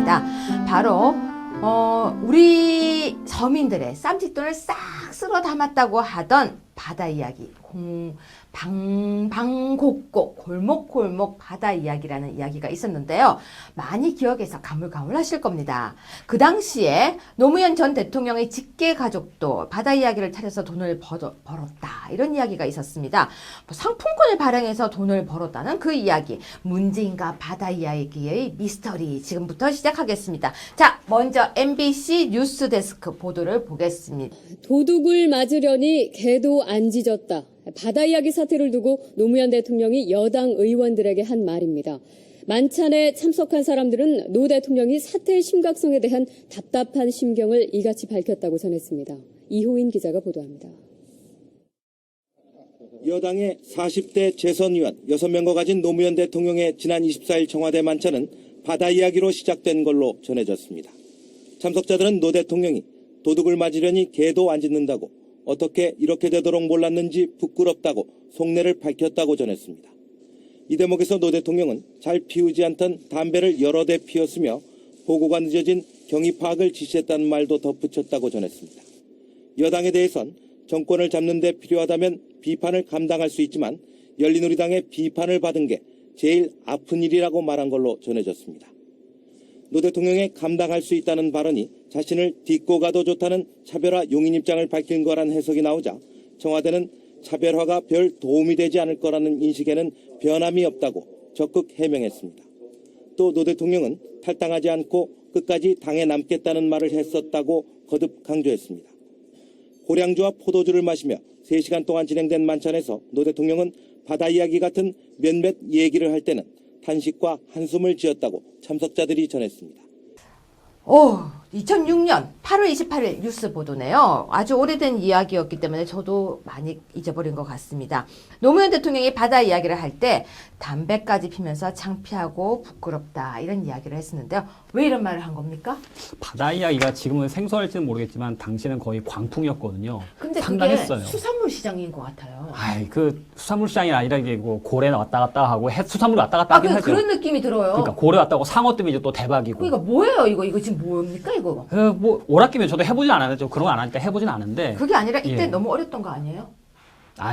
있습니다. 바로 우리 서민들의 쌈짓돈을 싹 쓸어 담았다고 하던 바다 이야기, 방방곡곡 골목골목 바다 이야기라는 이야기가 있었는데요. 많이 기억에서 가물가물하실 겁니다. 그 당시에 노무현 전 대통령의 직계 가족도 바다 이야기를 차려서 돈을 벌었다, 이런 이야기가 있었습니다. 상품권을 발행해서 돈을 벌었다는 그 이야기, 문재인과 바다 이야기의 미스터리, 지금부터 시작하겠습니다. 자, 먼저 MBC 뉴스데스크 보도를 보겠습니다. 도둑을 맞으려니 개도 안 짖었다. 바다 이야기 사태를 두고 노무현 대통령이 여당 의원들에게 한 말입니다. 만찬에 참석한 사람들은 노 대통령이 사태의 심각성에 대한 답답한 심경을 이같이 밝혔다고 전했습니다. 이호인 기자가 보도합니다. 여당의 40대 재선 의원 6명과 가진 노무현 대통령의 지난 24일 청와대 만찬은 바다 이야기로 시작된 걸로 전해졌습니다. 참석자들은 노 대통령이 도둑을 맞으려니 개도 안 짖는다고, 어떻게 이렇게 되도록 몰랐는지 부끄럽다고 속내를 밝혔다고 전했습니다. 이 대목에서 노 대통령은 잘 피우지 않던 담배를 여러 대 피웠으며 보고가 늦어진 경위 파악을 지시했다는 말도 덧붙였다고 전했습니다. 여당에 대해선 정권을 잡는 데 필요하다면 비판을 감당할 수 있지만 열린우리당의 비판을 받은 게 제일 아픈 일이라고 말한 걸로 전해졌습니다. 노 대통령의 감당할 수 있다는 발언이 자신을 딛고 가도 좋다는 차별화 용인 입장을 밝힌 거란 해석이 나오자 청와대는 차별화가 별 도움이 되지 않을 거라는 인식에는 변함이 없다고 적극 해명했습니다. 또 노 대통령은 탈당하지 않고 끝까지 당에 남겠다는 말을 했었다고 거듭 강조했습니다. 고량주와 포도주를 마시며 3시간 동안 진행된 만찬에서 노 대통령은 바다 이야기 같은 몇몇 얘기를 할 때는 탄식과 한숨을 지었다고 참석자들이 전했습니다. 2006년 8월 28일 뉴스 보도네요. 아주 오래된 이야기였기 때문에 저도 많이 잊어버린 것 같습니다. 노무현 대통령이 바다 이야기를 할 때 담배까지 피면서 창피하고 부끄럽다, 이런 이야기를 했었는데요. 왜 이런 말을 한 겁니까? 바다 이야기가 지금은 생소할지는 모르겠지만 당시는 거의 광풍이었거든요. 근데 상당했어요. 그게 수산물 시장인 것 같아요. 그 수산물 시장이 아니라 이게 뭐 고래 왔다 갔다 하고 수산물 왔다 갔다 하긴 하죠. 그런 느낌이 들어요. 그러니까 고래 왔다 하고 상어 때문에 이제 또 대박이고. 그러니까 뭐예요 이거 지금 뭡니까 이거? 뭐 오락기면 저도 해보진 않았죠. 그런 거 안 하니까 해보진 않은데. 그게 아니라 이때 예. 너무 어렸던 거 아니에요?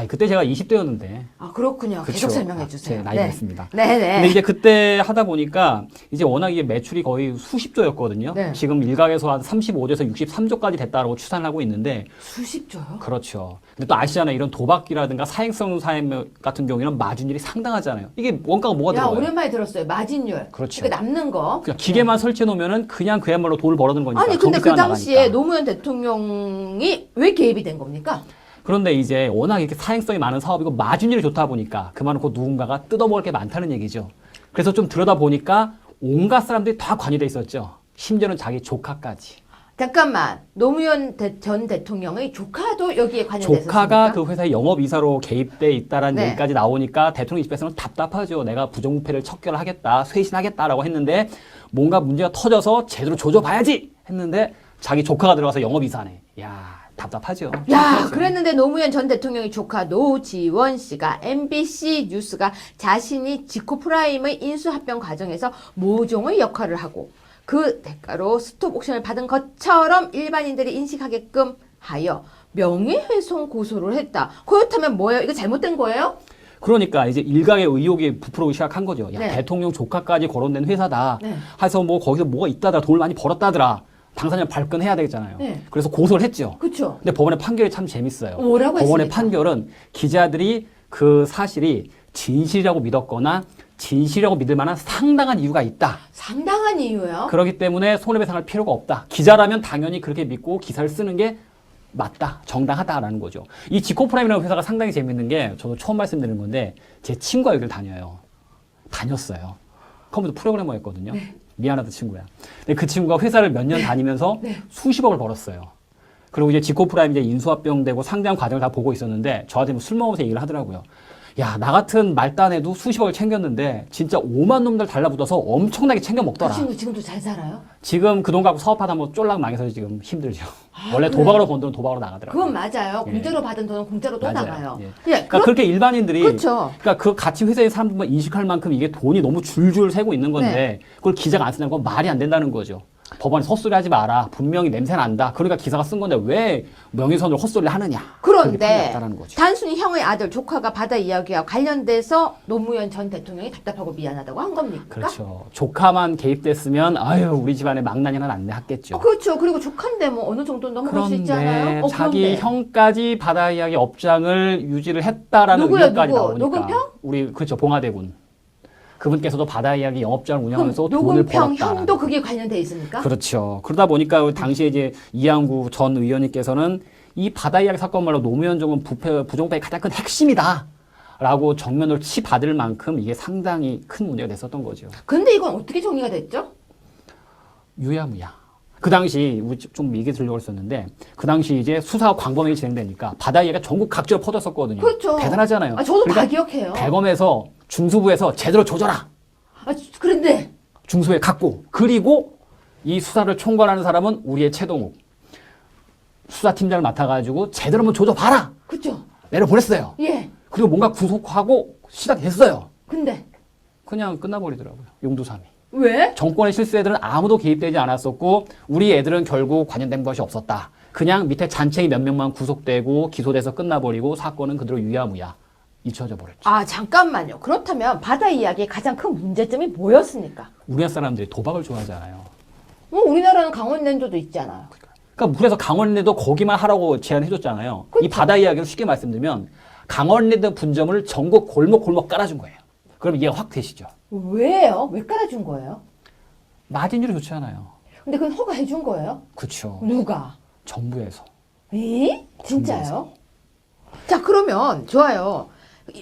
그때 제가 20대였는데. 아, 그렇군요. 그쵸. 계속 설명해 주세요. 제 나이가 있습니다. 네네. 근데 이제 그때 하다 보니까 이제 워낙 이게 매출이 거의 수십조였거든요. 네. 지금 일각에서 한 35조에서 63조까지 됐다고 추산을 하고 있는데. 수십조요? 그렇죠. 근데 또 아시잖아요. 이런 도박이라든가 사행성 사행 같은 경우에는 마진율이 상당하잖아요. 이게 원가가 뭐가 들어가요? 오랜만에 들었어요. 마진율. 그렇죠. 그러니까 남는 거. 그냥 기계만 설치해 놓으면은 그냥 그야말로 돈을 벌어드는 거니까. 아니 근데 그 전기세가 당시에 나가니까. 노무현 대통령이 왜 개입이 된 겁니까? 그런데 이제 워낙 이렇게 사행성이 많은 사업이고 마진율이 좋다 보니까 그만큼 누군가가 뜯어먹을 게 많다는 얘기죠. 그래서 좀 들여다보니까 온갖 사람들이 다 관여돼 있었죠. 심지어는 자기 조카까지. 잠깐만, 노무현 전 대통령의 조카도 여기에 관여됐었습니까? 조카가 그 회사의 영업이사로 개입돼 있다라는 네. 얘기까지 나오니까 대통령 입장에서는 답답하죠. 내가 부정부패를 척결하겠다, 쇄신하겠다라고 했는데 뭔가 문제가 터져서 제대로 조져봐야지 했는데 자기 조카가 들어가서 영업이사네. 야, 답답하죠. 야, 그랬는데 노무현 전 대통령의 조카 노지원 씨가 MBC 뉴스가 자신이 지코프라임의 인수합병 과정에서 모종의 역할을 하고 그 대가로 스톱 옥션을 받은 것처럼 일반인들이 인식하게끔 하여 명예훼손 고소를 했다. 그렇다면 뭐예요? 이거 잘못된 거예요? 그러니까 이제 일각의 의혹이 부풀어오기 시작한 거죠. 야, 네. 대통령 조카까지 거론된 회사다. 네. 해서 뭐 거기서 뭐가 있다더라. 돈을 많이 벌었다더라. 당사자 발끈해야 되잖아요. 네. 그래서 고소를 했죠. 그렇죠. 근데 법원의 판결이 참 재밌어요. 뭐라고 법원의 했습니까? 판결은 기자들이 그 사실이 진실이라고 믿었거나 진실이라고 믿을 만한 상당한 이유가 있다. 상당한 이유요? 그렇기 때문에 손해배상할 필요가 없다. 기자라면 당연히 그렇게 믿고 기사를 쓰는 게 맞다, 정당하다라는 거죠. 이 지코프라임이라는 회사가 상당히 재밌는 게 저도 처음 말씀드리는 건데 제 친구가 여기를 다녔어요. 컴퓨터 프로그래머였거든요. 네. 미안하다 친구야. 근데 그 친구가 회사를 몇 년 다니면서 네. 수십억을 벌었어요. 그리고 이제 지코프라임 이제 인수합병되고 상장 과정을 다 보고 있었는데 저한테 술 먹으면서 얘기를 하더라고요. 야, 나 같은 말단에도 수십억을 챙겼는데 진짜 5만 놈들 달라붙어서 엄청나게 챙겨 그 먹더라. 친구 지금도 잘 살아요? 지금 그 돈 갖고 사업하다 뭐 쫄락 망해서 지금 힘들죠. 원래 그래요? 도박으로 번 돈은 도박으로 나가더라고요. 그건 맞아요. 예. 공짜로 받은 돈은 공짜로 또 맞아요. 나가요. 예. 예, 그러니까 그렇게 일반인들이 그렇죠. 그러니까 그 같이 회사의 사람들만 인식할 만큼 이게 돈이 너무 줄줄 새고 있는 건데 네. 그걸 기자가 안 쓰는 건 말이 안 된다는 거죠. 법원에 헛소리 하지 마라. 분명히 냄새 난다. 그러니까 기사가 쓴 건데 왜 명예훼손으로 헛소리를 하느냐. 그렇게 그런데 판단했다는 거죠. 단순히 형의 아들 조카가 바다 이야기와 관련돼서 노무현 전 대통령이 답답하고 미안하다고 한 겁니까? 그렇죠. 조카만 개입됐으면 아유 우리 집안에 망나니는 안 했겠죠. 그렇죠. 그리고 조카인데 뭐 어느 정도 넘어갈 수 있지 않아요? 그런데 자기 그런데. 형까지 바다 이야기 업장을 유지를 했다라는 누구요, 의혹까지 누구? 나오니까 노근평? 우리 그렇죠 봉화대군 그분께서도 바다 이야기 영업장을 그럼 운영하면서 돈을 노근평 벌었다. 형도 그게 관련돼 있습니까? 그렇죠. 그러다 보니까 당시에 이제 이양구 전 의원님께서는 이 바다 이야기 사건 말로 노무현 정권 부정부패의 가장 큰 핵심이다. 라고 정면으로 치받을 만큼 이게 상당히 큰 문제가 됐었던 거죠. 근데 이건 어떻게 정리가 됐죠? 유야무야. 그 당시 우리 좀 얘기 들려고 했었는데 그 당시 이제 수사 광범위하게 진행되니까 바다 이야기가 전국 각지로 퍼졌었거든요. 그렇죠. 대단하잖아요. 아, 저도 다 그러니까 기억해요. 대검에서 중수부에서 제대로 조져라. 아, 그런데 중수부에 갖고 그리고 이 수사를 총괄하는 사람은 우리의 최동욱 수사팀장을 맡아가지고 제대로 한번 조져봐라. 그죠? 내려보냈어요. 예. 그리고 뭔가 구속하고 시작했어요. 근데 그냥 끝나버리더라고요. 용두삼이. 왜? 정권의 실수애들은 아무도 개입되지 않았었고 우리 애들은 결국 관련된 것이 없었다. 그냥 밑에 잔챙이 몇 명만 구속되고 기소돼서 끝나버리고 사건은 그대로 유야무야 잊혀져 버렸죠. 아, 잠깐만요. 그렇다면 바다 이야기의 가장 큰 문제점이 뭐였습니까? 우리나라 사람들이 도박을 좋아하잖아요. 우리나라는 강원랜드도 있잖아요. 그러니까 그래서 강원랜드 거기만 하라고 제안해줬잖아요. 이 그렇죠. 바다 이야기를 쉽게 말씀드리면 강원랜드 분점을 전국 골목 깔아준 거예요. 그럼 이해가 확 되시죠? 왜요? 왜 깔아준 거예요? 마진율이 좋지 않아요. 근데 그건 허가해 준 거예요? 그렇죠. 누가? 정부에서. 에? 진짜요? 자, 그러면 좋아요.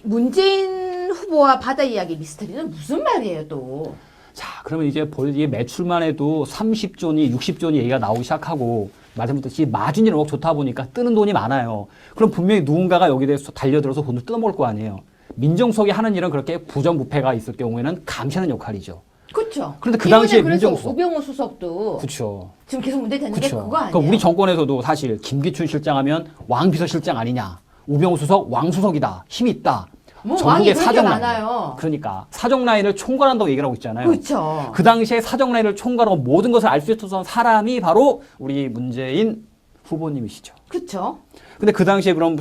문재인 후보와 바다 이야기 미스터리는 무슨 말이에요, 또? 자, 그러면 이제 이 매출만 해도 30조니 60조니 얘기가 나오기 시작하고 말씀드렸듯이 마진율이 너무 좋다 보니까 뜨는 돈이 많아요. 그럼 분명히 누군가가 여기에 대해서 달려들어서 돈을 뜯어먹을 거 아니에요. 민정수석이 하는 일은 그렇게 부정부패가 있을 경우에는 감시하는 역할이죠. 그렇죠. 그런데 그 당시에 그래서 민정수석. 우병우 수석도 그렇죠. 지금 계속 문제되는 게 그렇죠. 그거 아니에요? 그러니까 우리 정권에서도 사실 김기춘 실장 하면 왕비서실장 아니냐. 우병우 수석 왕수석이다. 힘이 있다. 뭐 왕이 그렇게 사정 라인. 많아요. 그러니까 사정 라인을 총괄한다고 얘기를 하고 있잖아요. 그렇죠. 그 당시에 사정 라인을 총괄하고 모든 것을 알 수 있었던 사람이 바로 우리 문재인 후보님이시죠. 그렇죠. 근데 그 당시에 그럼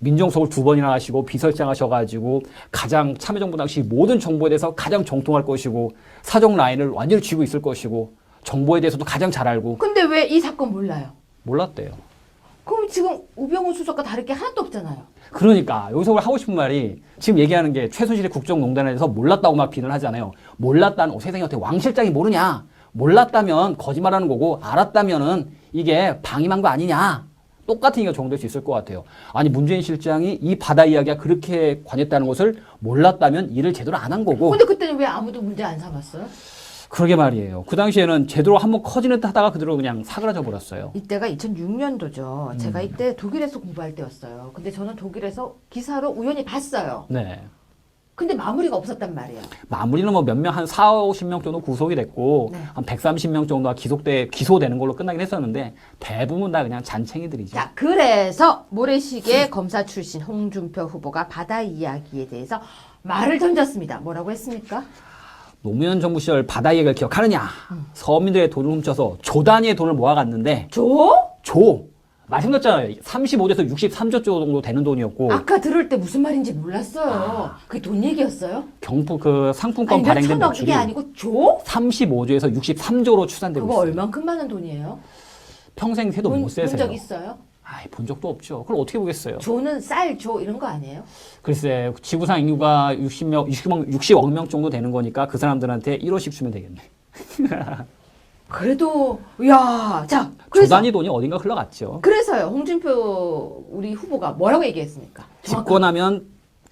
민정수석을 2번이나 하시고 비서실장 하셔가지고 가장 참여정부 당시 모든 정보에 대해서 가장 정통할 것이고 사정 라인을 완전히 쥐고 있을 것이고 정보에 대해서도 가장 잘 알고 근데 왜 이 사건 몰라요? 몰랐대요. 그럼 지금 우병우 수석과 다를 게 하나도 없잖아요. 그러니까 여기서 하고 싶은 말이 지금 얘기하는 게 최순실의 국정농단에 대해서 몰랐다고 막 비난을 하잖아요. 몰랐다는 세상에 어떻게 왕 실장이 모르냐. 몰랐다면 거짓말하는 거고 알았다면은 이게 방임한 거 아니냐. 똑같은 얘기가 적용될 수 있을 것 같아요. 아니 문재인 실장이 이 바다 이야기가 그렇게 관여했다는 것을 몰랐다면 일을 제대로 안 한 거고. 근데 그때는 왜 아무도 문제 안 삼았어요? 그러게 말이에요. 그 당시에는 제대로 한번 커지는 듯 하다가 그대로 그냥 사그라져 버렸어요. 이때가 2006년도죠. 제가 이때 독일에서 공부할 때였어요. 근데 저는 독일에서 기사로 우연히 봤어요. 네. 근데 마무리가 없었단 말이에요. 마무리는 뭐 몇 명, 한 4, 50명 정도 구속이 됐고, 네. 한 130명 정도가 기소되는 걸로 끝나긴 했었는데, 대부분 다 그냥 잔챙이들이죠. 자, 그래서 모래시계 검사 출신 홍준표 후보가 바다 이야기에 대해서 말을 던졌습니다. 뭐라고 했습니까? 노무현 정부 시절 바다 이야기를 기억하느냐? 서민들의 돈을 훔쳐서 조 단위의 돈을 모아갔는데, 말씀드렸잖아요. 35조에서 63조 정도 되는 돈이었고, 아까 들을 때 무슨 말인지 몰랐어요. 그게 돈 얘기였어요? 경부 그 상품권 아니, 발행된 몇천억 매출이 이게 아니고 조? 35조에서 63조로 추산되고 그거 있어요. 얼만큼 많은 돈이에요? 평생 새도 못 본 세세요. 적 있어요? 아이, 본 적도 없죠. 그걸 어떻게 보겠어요? 조는 쌀, 조 이런 거 아니에요? 글쎄, 지구상 인구가 60억 명 정도 되는 거니까 그 사람들한테 1호씩 주면 되겠네. 그래도 야, 자, 조 그래서 단위 돈이 어딘가 흘러갔죠. 그래서요. 홍준표 우리 후보가 뭐라고 얘기했습니까? 집권하면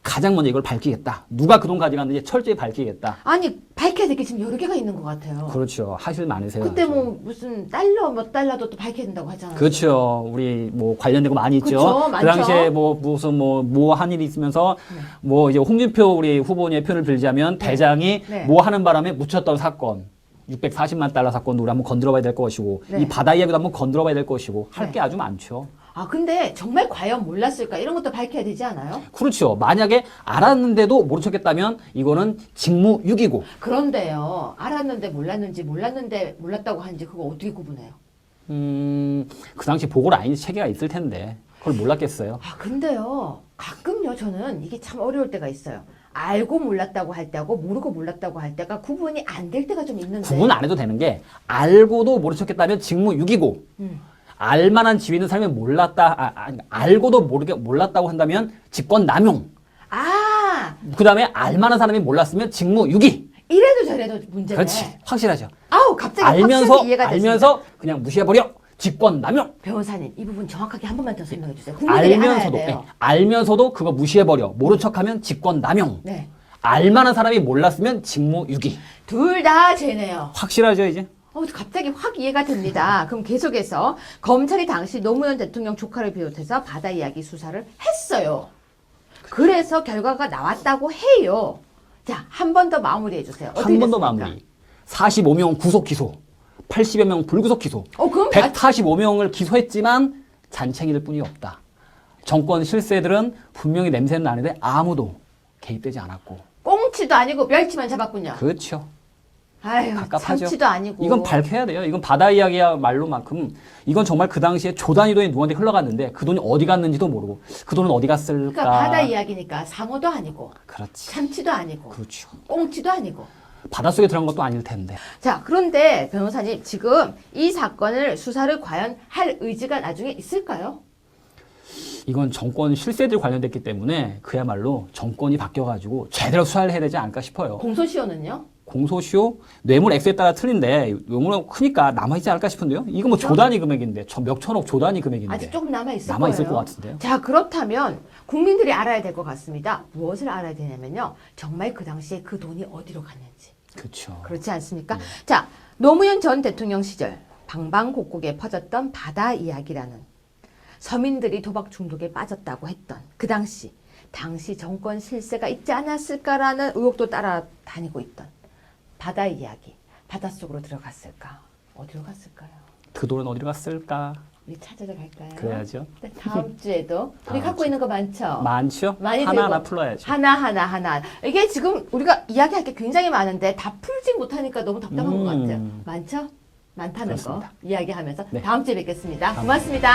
가장 먼저 이걸 밝히겠다. 누가 그 돈 가져갔는지 철저히 밝히겠다. 아니 밝혀야 될 게 지금 여러 개가 있는 것 같아요. 그렇죠. 하실 많으세요. 그때 뭐 무슨 달러 몇 달러도 또 밝혀야 된다고 하잖아요. 그렇죠. 우리 뭐 관련되고 많이 있죠. 그쵸, 그 많죠. 당시에 뭐 무슨 뭐 한 일이 있으면서 뭐 이제 홍준표 우리 후보님의 표현을 빌자면 대장이 네. 뭐 하는 바람에 묻혔던 사건. 640만 달러 사건도 우리 한번 건드려봐야 될 것이고 네. 이 바다 이야기도 한번 건드려봐야 될 것이고 할 네. 게 아주 많죠. 아 근데 정말 과연 몰랐을까 이런 것도 밝혀야 되지 않아요? 그렇죠. 만약에 알았는데도 모른 척했다면 이거는 직무유기고. 그런데요. 알았는데 몰랐는지 몰랐는데 몰랐다고 하는지 그거 어떻게 구분해요? 그 당시 보고 라인 체계가 있을 텐데 그걸 몰랐겠어요. 아 근데요. 가끔요 저는 이게 참 어려울 때가 있어요. 알고 몰랐다고 할 때하고 모르고 몰랐다고 할 때가 구분이 안 될 때가 좀 있는데. 구분 안 해도 되는 게 알고도 모른 척했다면 직무유기고. 알만한 지위 있는 사람이 알고도 몰랐다고 한다면 직권남용. 아 그 다음에 알만한 사람이 몰랐으면 직무유기. 이래도 저래도 문제네. 그렇지. 확실하죠. 아우 갑자기 확실하게 이해가 됐습니다. 알면서 그냥 무시해버려. 직권남용. 변호사님 이 부분 정확하게 한 번만 더 설명해 주세요. 국민들이 알아야 알면서도, 돼요. 알면서도 그거 무시해버려. 모른 척하면 직권남용. 네. 알만한 사람이 몰랐으면 직무유기. 둘 다 죄네요. 확실하죠, 이제? 갑자기 확 이해가 됩니다. 그럼 계속해서 검찰이 당시 노무현 대통령 조카를 비롯해서 바다 이야기 수사를 했어요. 그래서 결과가 나왔다고 해요. 자, 한 번 더 마무리해 주세요. 한 번 더 마무리. 45명 구속 기소. 80여 명 불구속 기소. 그럼 145명을 기소했지만 잔챙이들 뿐이 없다. 정권 실세들은 분명히 냄새는 나는데 아무도 개입되지 않았고. 꽁치도 아니고 멸치만 잡았군요. 그렇죠. 아유, 갑갑하죠. 참치도 아니고. 이건 밝혀야 돼요. 이건 바다 이야기야말로만큼 이건 정말 그 당시에 조단위 돈이 누구한테 흘러갔는데 그 돈이 어디 갔는지도 모르고 그 돈은 어디 갔을까. 그러니까 바다 이야기니까 상어도 아니고 그렇지. 참치도 아니고 그렇죠. 꽁치도 아니고. 바닷속에 들어간 것도 아닐 텐데. 자, 그런데 변호사님 지금 이 사건을 수사를 과연 할 의지가 나중에 있을까요? 이건 정권 실세들 관련됐기 때문에 그야말로 정권이 바뀌어가지고 제대로 수사를 해야 되지 않을까 싶어요. 공소시효는요? 공소시효 뇌물 액수에 따라 틀린데 요거는 크니까 남아있지 않을까 싶은데요. 이거 뭐 조 단위 금액인데 몇 천억 조 단위 금액인데 아직 조금 남아있을 남아있을 거예요. 것 같은데요. 자, 그렇다면 국민들이 알아야 될 것 같습니다. 무엇을 알아야 되냐면요. 정말 그 당시에 그 돈이 어디로 갔는지. 그렇죠. 그렇지 않습니까? 자, 노무현 전 대통령 시절 방방곡곡에 퍼졌던 바다 이야기라는 서민들이 도박 중독에 빠졌다고 했던 그 당시 정권 실세가 있지 않았을까라는 의혹도 따라다니고 있던 바다 이야기, 바닷속으로 들어갔을까? 어디로 갔을까요? 그 돈은 어디로 갔을까? 우리 찾으러 갈까요? 그래야죠. 네, 다음 주에도 우리 다음 갖고 주. 있는 거 많죠? 많죠? 많이 하나하나 들고. 풀어야죠. 하나. 이게 지금 우리가 이야기할 게 굉장히 많은데 다 풀지 못하니까 너무 답답한 것 같아요. 많죠? 많다는 그렇습니다. 거 이야기하면서 네. 다음 주에 뵙겠습니다. 고맙습니다.